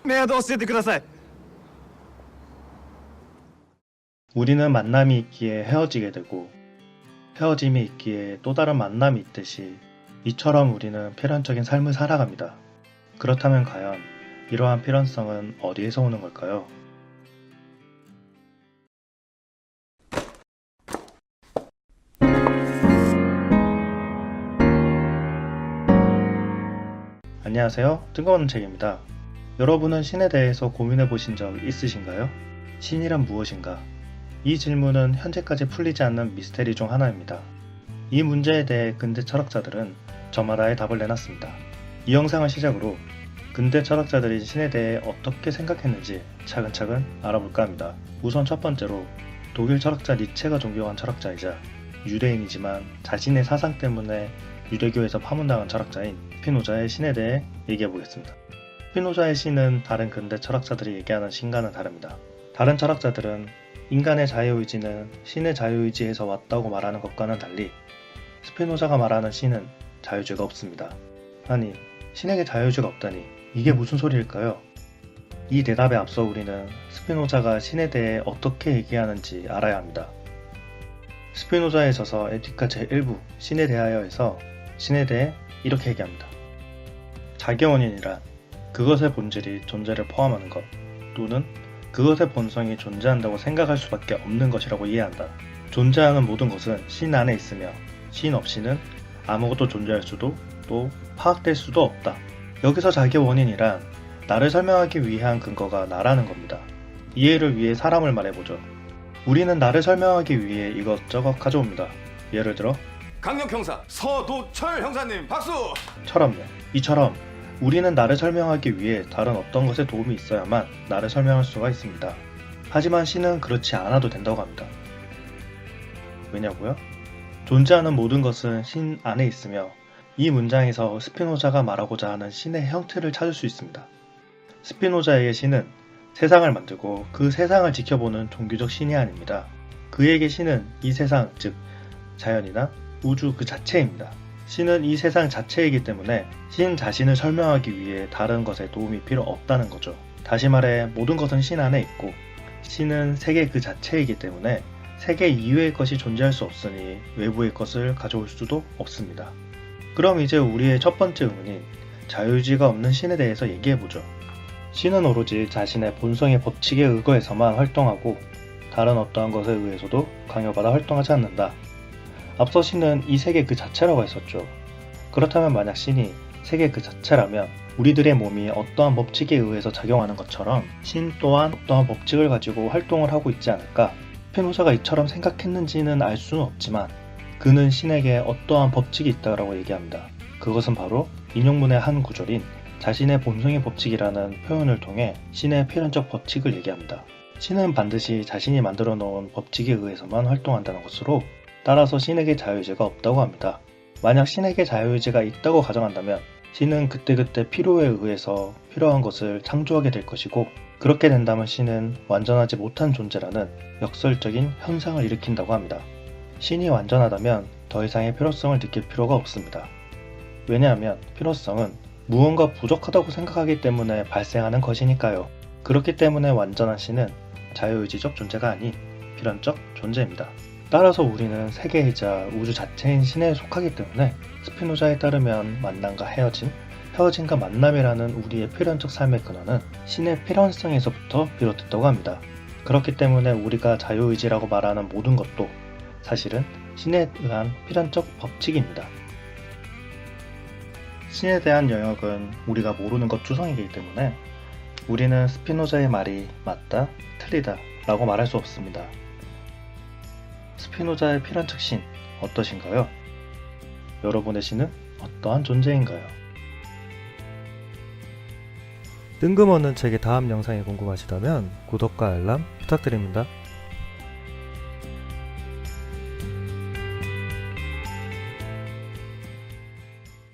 メアドを教えてください。 우리는 만남이 있기에 헤어지게 되고 헤어짐이 있기에 또 다른 만남이 있듯이 이처럼 우리는 필연적인 삶을 살아갑니다. 그렇다면 과연 이러한 필연성은 어디에서 오는 걸까요? 안녕하세요. 뜬금없는 책입니다. 여러분은 신에 대해서 고민해 보신 적 있으신가요? 신이란 무엇인가? 이 질문은 현재까지 풀리지 않는 미스테리 중 하나입니다. 이 문제에 대해 근대 철학자들은 저마다의 답을 내놨습니다. 이 영상을 시작으로 근대 철학자들이 신에 대해 어떻게 생각했는지 차근차근 알아볼까 합니다. 우선 첫 번째로 독일 철학자 니체가 존경한 철학자이자 유대인이지만 자신의 사상 때문에 유대교에서 파문당한 철학자인 스피노자의 신에 대해 얘기해 보겠습니다. 스피노자의 신은 다른 근대 철학자들이 얘기하는 신과는 다릅니다. 다른 철학자들은 인간의 자유의지는 신의 자유의지에서 왔다고 말하는 것과는 달리 스피노자가 말하는 신은 자유의지가 없습니다. 아니, 신에게 자유의지가 없다니 이게 무슨 소리일까요? 이 대답에 앞서 우리는 스피노자가 신에 대해 어떻게 얘기하는지 알아야 합니다. 스피노자의 저서 에티카 제1부 신에 대하여에서 신에 대해 이렇게 얘기합니다. 자기의 원인이란 그것의 본질이 존재를 포함하는 것 또는 그것의 본성이 존재한다고 생각할 수밖에 없는 것이라고 이해한다. 존재하는 모든 것은 신 안에 있으며 신 없이는 아무것도 존재할 수도 또 파악될 수도 없다. 여기서 자기의 원인이란 나를 설명하기 위한 근거가 나라는 겁니다. 이해를 위해 사람을 말해보죠. 우리는 나를 설명하기 위해 이것저것 가져옵니다. 예를 들어 강력 형사 서도철 형사님 박수. 철없네. 이처럼 우리는 나를 설명하기 위해 다른 어떤 것에 도움이 있어야만 나를 설명할 수가 있습니다. 하지만 신은 그렇지 않아도 된다고 합니다. 왜냐고요? 존재하는 모든 것은 신 안에 있으며 이 문장에서 스피노자가 말하고자 하는 신의 형태를 찾을 수 있습니다. 스피노자에게 신은 세상을 만들고 그 세상을 지켜보는 종교적 신이 아닙니다. 그에게 신은 이 세상, 즉 자연이나 우주 그 자체입니다. 신은 이 세상 자체이기 때문에 신 자신을 설명하기 위해 다른 것에 도움이 필요 없다는 거죠. 다시 말해 모든 것은 신 안에 있고 신은 세계 그 자체이기 때문에 세계 이외의 것이 존재할 수 없으니 외부의 것을 가져올 수도 없습니다. 그럼 이제 우리의 첫 번째 의문인 자유의지가 없는 신에 대해서 얘기해보죠. 신은 오로지 자신의 본성의 법칙에 의거해서만 활동하고 다른 어떠한 것에 의해서도 강요받아 활동하지 않는다. 앞서 신은 이 세계 그 자체라고 했었죠. 그렇다면 만약 신이 세계 그 자체라면 우리들의 몸이 어떠한 법칙에 의해서 작용하는 것처럼 신 또한 어떠한 법칙을 가지고 활동을 하고 있지 않을까? 스피노자가 이처럼 생각했는지는 알 수는 없지만 그는 신에게 어떠한 법칙이 있다고 얘기합니다. 그것은 바로 인용문의 한 구절인 자신의 본성의 법칙이라는 표현을 통해 신의 필연적 법칙을 얘기합니다. 신은 반드시 자신이 만들어 놓은 법칙에 의해서만 활동한다는 것으로 따라서 신에게 자유의지가 없다고 합니다. 만약 신에게 자유의지가 있다고 가정한다면 신은 그때그때 필요에 의해서 필요한 것을 창조하게 될 것이고 그렇게 된다면 신은 완전하지 못한 존재라는 역설적인 현상을 일으킨다고 합니다. 신이 완전하다면 더 이상의 필요성을 느낄 필요가 없습니다. 왜냐하면 필요성은 무언가 부족하다고 생각하기 때문에 발생하는 것이니까요. 그렇기 때문에 완전한 신은 자유의지적 존재가 아닌 필연적 존재입니다. 따라서 우리는 세계이자 우주 자체인 신에 속하기 때문에 스피노자에 따르면 만남과 헤어짐, 헤어짐과 만남이라는 우리의 필연적 삶의 근원은 신의 필연성에서부터 비롯됐다고 합니다. 그렇기 때문에 우리가 자유의지라고 말하는 모든 것도 사실은 신에 의한 필연적 법칙입니다. 신에 대한 영역은 우리가 모르는 것 투성이기 때문에 우리는 스피노자의 말이 맞다, 틀리다 라고 말할 수 없습니다. 스피노자의 필연적 신 어떠신가요? 여러분의 신은 어떠한 존재인가요? 뜬금없는 책의 다음 영상이 궁금하시다면 구독과 알람 부탁드립니다.